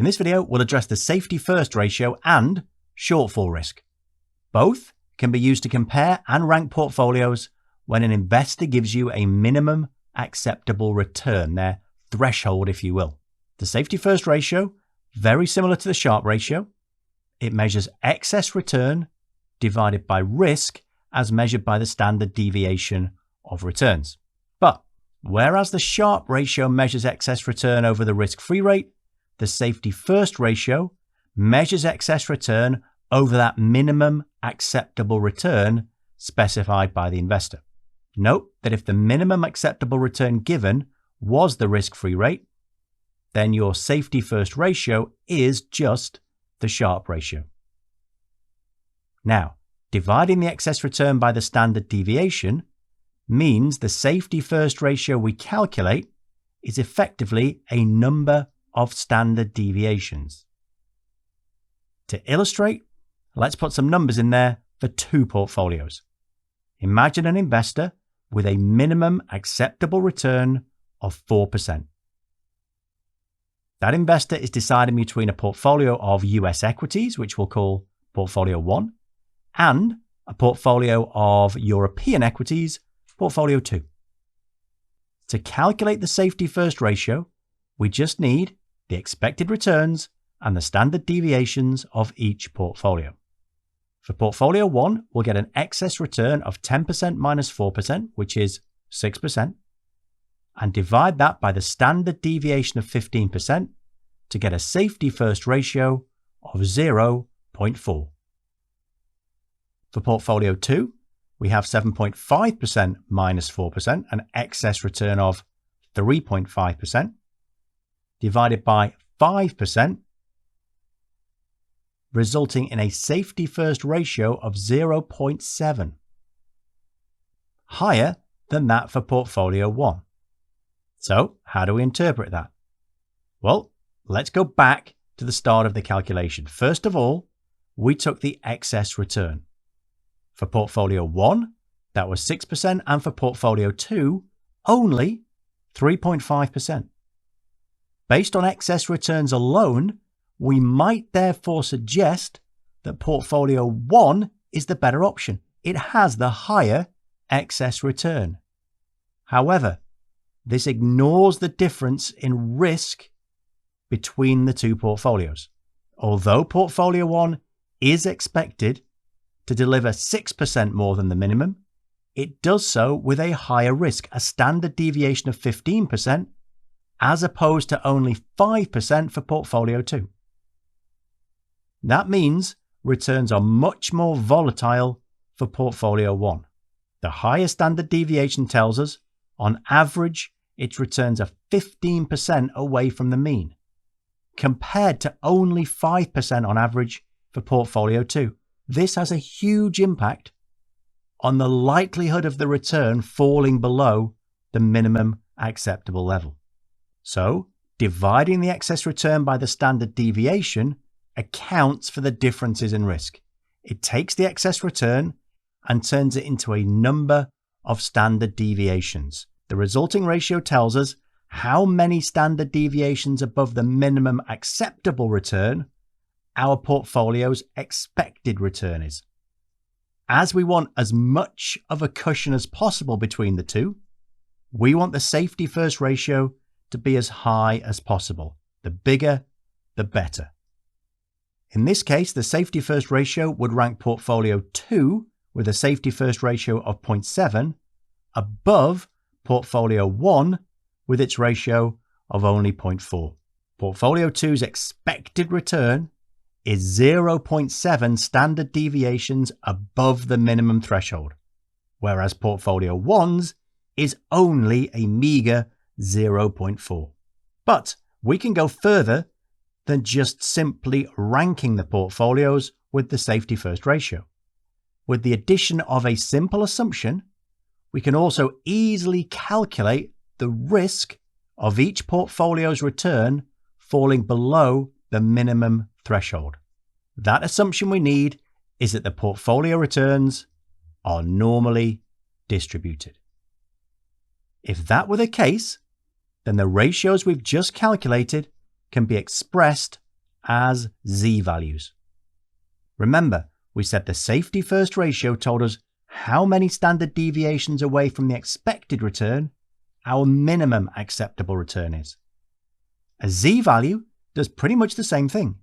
In this video, we'll address the safety first ratio and shortfall risk. Both can be used to compare and rank portfolios when an investor gives you a minimum acceptable return, their threshold, if you will. The safety first ratio, very similar to the Sharpe ratio. It measures excess return divided by risk as measured by the standard deviation of returns. But whereas the Sharpe ratio measures excess return over the risk-free rate, the safety first ratio measures excess return over that minimum acceptable return specified by the investor. Note that if the minimum acceptable return given was the risk-free rate, then your safety first ratio is just the Sharpe ratio. Now, dividing the excess return by the standard deviation means the safety first ratio we calculate is effectively a number of standard deviations. To illustrate, let's put some numbers in there for two portfolios. Imagine an investor with a minimum acceptable return of 4%. That investor is deciding between a portfolio of US equities, which we'll call portfolio 1, and a portfolio of European equities, portfolio 2. To calculate the safety first ratio, we just need the expected returns and the standard deviations of each portfolio. For portfolio 1, we'll get an excess return of 10% minus 4%, which is 6%, and divide that by the standard deviation of 15% to get a safety first ratio of 0.4. For portfolio 2, we have 7.5% minus 4%, an excess return of 3.5%, divided by 5%, resulting in a safety first ratio of 0.7, higher than that for portfolio 1. So, how do we interpret that? Well, let's go back to the start of the calculation. First of all, we took the excess return. For portfolio 1, that was 6%, and for portfolio 2, only 3.5%. Based on excess returns alone, we might therefore suggest that portfolio 1 is the better option. It has the higher excess return. However, this ignores the difference in risk between the two portfolios. Although portfolio 1 is expected to deliver 6% more than the minimum, it does so with a higher risk, a standard deviation of 15%, as opposed to only 5% for portfolio 2. That means returns are much more volatile for portfolio 1. The higher standard deviation tells us, on average, its returns are 15% away from the mean, compared to only 5% on average for portfolio 2. This has a huge impact on the likelihood of the return falling below the minimum acceptable level. So, dividing the excess return by the standard deviation accounts for the differences in risk. It takes the excess return and turns it into a number of standard deviations. The resulting ratio tells us how many standard deviations above the minimum acceptable return our portfolio's expected return is. As we want as much of a cushion as possible between the two, we want the safety first ratio to be as high as possible. The bigger, the better. In this case, the safety first ratio would rank portfolio 2 with a safety first ratio of 0.7 above portfolio 1 with its ratio of only 0.4. Portfolio 2's expected return is 0.7 standard deviations above the minimum threshold, whereas portfolio 1's is only a meager 0.4. But we can go further than just simply ranking the portfolios with the safety first ratio. With the addition of a simple assumption, we can also easily calculate the risk of each portfolio's return falling below the minimum threshold. That assumption we need is that the portfolio returns are normally distributed. If that were the case, then the ratios we've just calculated can be expressed as z-values. Remember, we said the safety first ratio told us how many standard deviations away from the expected return our minimum acceptable return is. A z-value does pretty much the same thing.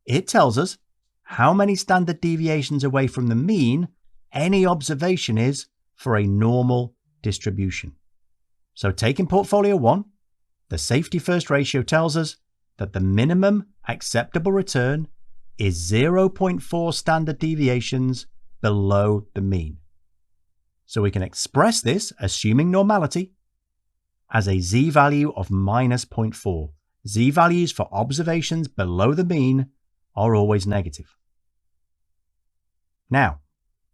It tells us how many standard deviations away from the mean any observation is for a normal distribution. So taking portfolio 1, the safety first ratio tells us that the minimum acceptable return is 0.4 standard deviations below the mean. So we can express this, assuming normality, as a z-value of minus 0.4. Z-values for observations below the mean are always negative. Now,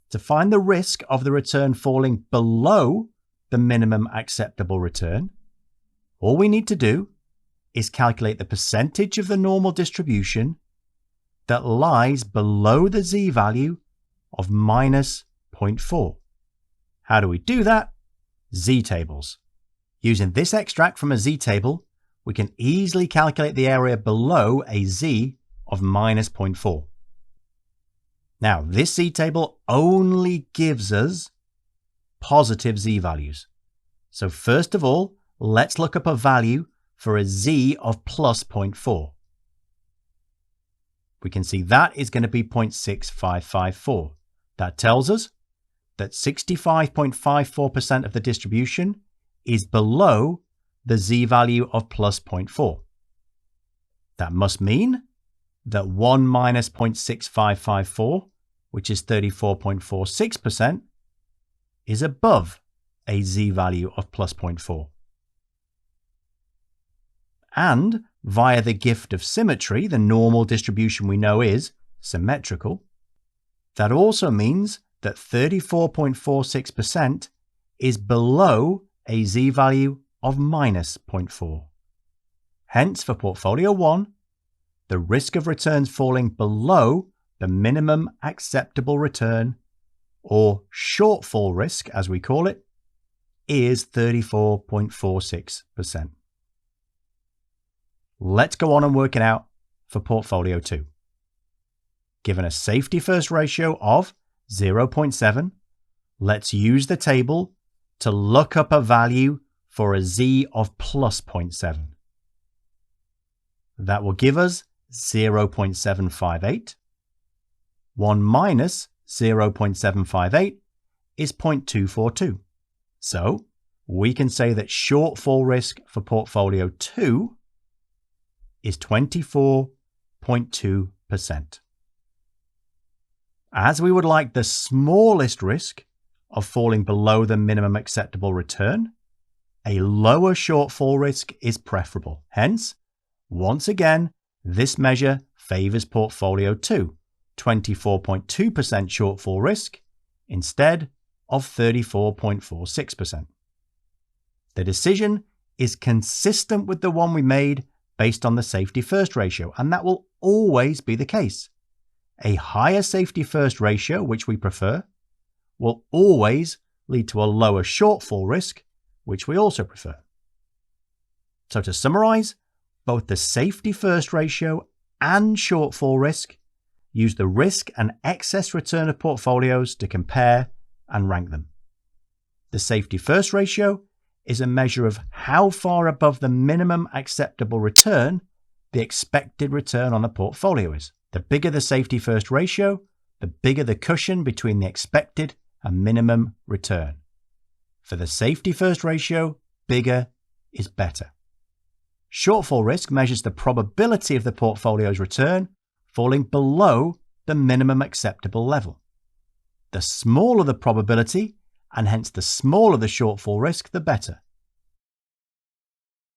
to find the risk of the return falling below the minimum acceptable return, all we need to do is calculate the percentage of the normal distribution that lies below the z-value of minus 0.4. How do we do that? Z-tables. Using this extract from a z-table, we can easily calculate the area below a z of minus 0.4. Now, this z-table only gives us positive z-values. So first of all, let's look up a value for a z of plus 0.4. We can see that is going to be 0.6554. That tells us that 65.54% of the distribution is below the z-value of plus 0.4. That must mean that 1 minus 0.6554, which is 34.46%, is above a z-value of plus 0.4. And via the gift of symmetry, the normal distribution we know is symmetrical. That also means that 34.46% is below a z-value of minus 0.4. Hence, for portfolio 1, the risk of returns falling below the minimum acceptable return, or shortfall risk as we call it, is 34.46%. Let's go on and work it out for portfolio 2. Given a safety first ratio of 0.7, let's use the table to look up a value for a z of plus 0.7. That will give us 0.758. 1 minus 0.758 is 0.242. So we can say that shortfall risk for portfolio 2 is 24.2%. As we would like the smallest risk of falling below the minimum acceptable return, a lower shortfall risk is preferable. Hence, once again, this measure favors portfolio 2, 24.2% shortfall risk instead of 34.46%. The decision is consistent with the one we made based on the safety first ratio, and that will always be the case. A higher safety first ratio, which we prefer, will always lead to a lower shortfall risk, which we also prefer. So to summarize, both the safety first ratio and shortfall risk use the risk and excess return of portfolios to compare and rank them. The safety first ratio is a measure of how far above the minimum acceptable return the expected return on a portfolio is. The bigger the safety first ratio, the bigger the cushion between the expected and minimum return. For the safety first ratio, bigger is better. Shortfall risk measures the probability of the portfolio's return falling below the minimum acceptable level. The smaller the probability, and hence the smaller the shortfall risk, the better.